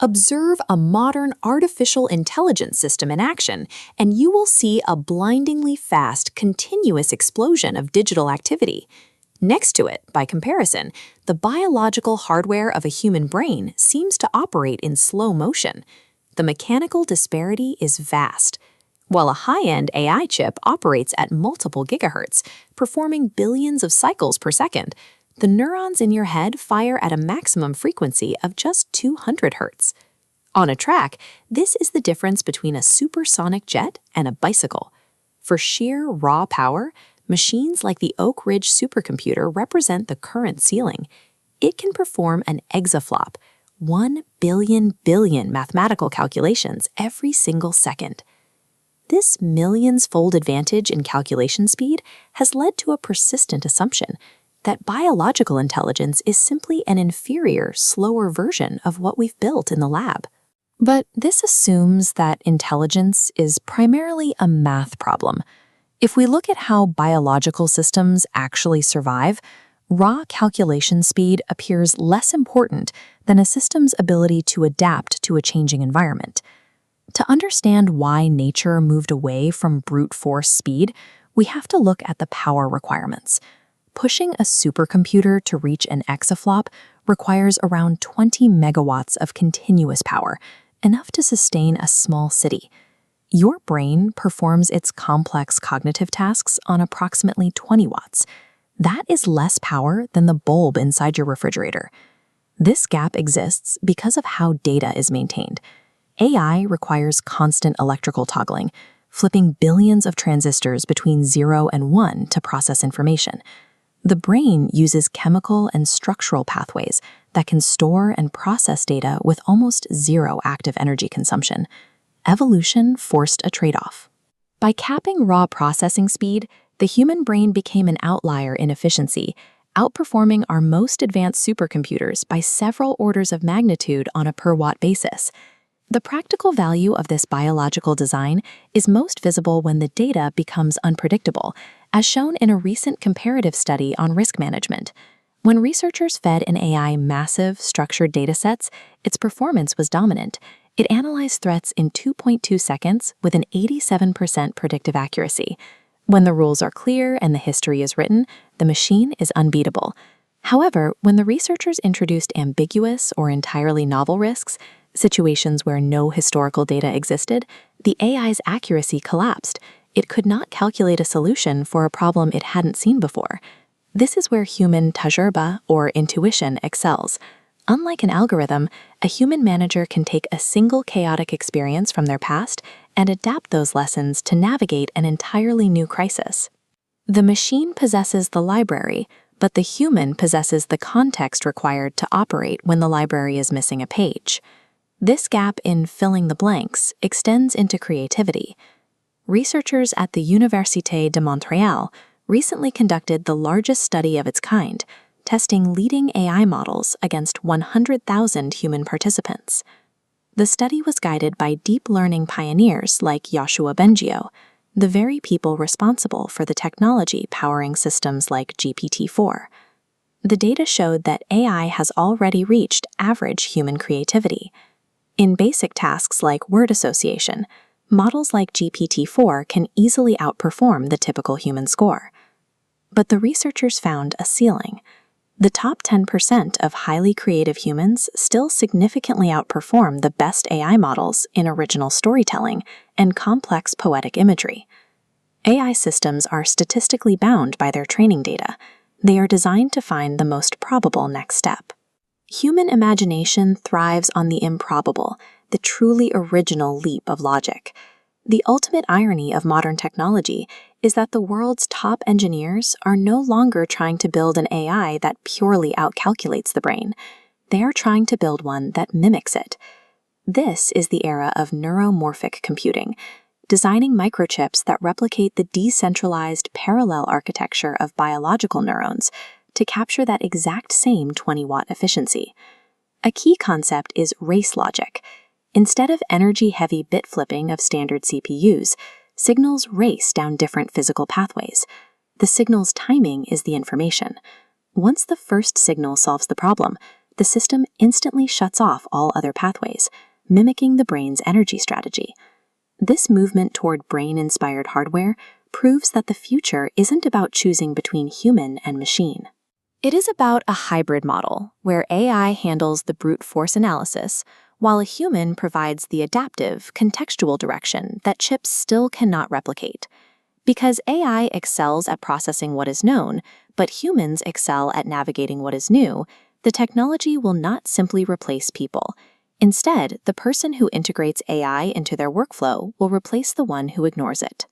Observe a modern artificial intelligence system in action, and you will see a blindingly fast, continuous explosion of digital activity. Next to it, by comparison, the biological hardware of a human brain seems to operate in slow motion. The mechanical disparity is vast. While a high-end AI chip operates at multiple gigahertz, performing billions of cycles per second, the neurons in your head fire at a maximum frequency of just 200 hertz. On a track, this is the difference between a supersonic jet and a bicycle. For sheer raw power, machines like the Oak Ridge supercomputer represent the current ceiling. It can perform an exaflop, 1 billion mathematical calculations every single second. This millions-fold advantage in calculation speed has led to a persistent assumption that biological intelligence is simply an inferior, slower version of what we've built in the lab. But this assumes that intelligence is primarily a math problem. If we look at how biological systems actually survive, raw calculation speed appears less important than a system's ability to adapt to a changing environment. To understand why nature moved away from brute force speed, we have to look at the power requirements. Pushing a supercomputer to reach an exaflop requires around 20 megawatts of continuous power, enough to sustain a small city. Your brain performs its complex cognitive tasks on approximately 20 watts. That is less power than the bulb inside your refrigerator. This gap exists because of how data is maintained. AI requires constant electrical toggling, flipping billions of transistors between 0 and 1 to process information. The brain uses chemical and structural pathways that can store and process data with almost zero active energy consumption. Evolution forced a trade-off. By capping raw processing speed, the human brain became an outlier in efficiency, outperforming our most advanced supercomputers by several orders of magnitude on a per-watt basis. The practical value of this biological design is most visible when the data becomes unpredictable, as shown in a recent comparative study on risk management. When researchers fed an AI massive, structured datasets, its performance was dominant. It analyzed threats in 2.2 seconds with an 87% predictive accuracy. When the rules are clear and the history is written, the machine is unbeatable. However, when the researchers introduced ambiguous or entirely novel risks, situations where no historical data existed, the AI's accuracy collapsed. It could not calculate a solution for a problem it hadn't seen before. This is where human tajriba, or intuition, excels. Unlike an algorithm, a human manager can take a single chaotic experience from their past and adapt those lessons to navigate an entirely new crisis. The machine possesses the library, but the human possesses the context required to operate when the library is missing a page. This gap in filling the blanks extends into creativity. Researchers at the Université de Montréal recently conducted the largest study of its kind, testing leading AI models against 100,000 human participants. The study was guided by deep learning pioneers like Yoshua Bengio, the very people responsible for the technology powering systems like GPT-4. The data showed that AI has already reached average human creativity. In basic tasks like word association, models like GPT-4 can easily outperform the typical human score. But the researchers found a ceiling. The top 10% of highly creative humans still significantly outperform the best AI models in original storytelling and complex poetic imagery. AI systems are statistically bound by their training data. They are designed to find the most probable next step. Human imagination thrives on the improbable, the truly original leap of logic. The ultimate irony of modern technology is that the world's top engineers are no longer trying to build an AI that purely outcalculates the brain. They are trying to build one that mimics it. This is the era of neuromorphic computing, designing microchips that replicate the decentralized parallel architecture of biological neurons to capture that exact same 20-watt efficiency. A key concept is race logic. Instead of energy-heavy bit flipping of standard CPUs, signals race down different physical pathways. The signal's timing is the information. Once the first signal solves the problem, the system instantly shuts off all other pathways, mimicking the brain's energy strategy. This movement toward brain-inspired hardware proves that the future isn't about choosing between human and machine. It is about a hybrid model, where AI handles the brute force analysis, while a human provides the adaptive, contextual direction that chips still cannot replicate. Because AI excels at processing what is known, but humans excel at navigating what is new, the technology will not simply replace people. Instead, the person who integrates AI into their workflow will replace the one who ignores it.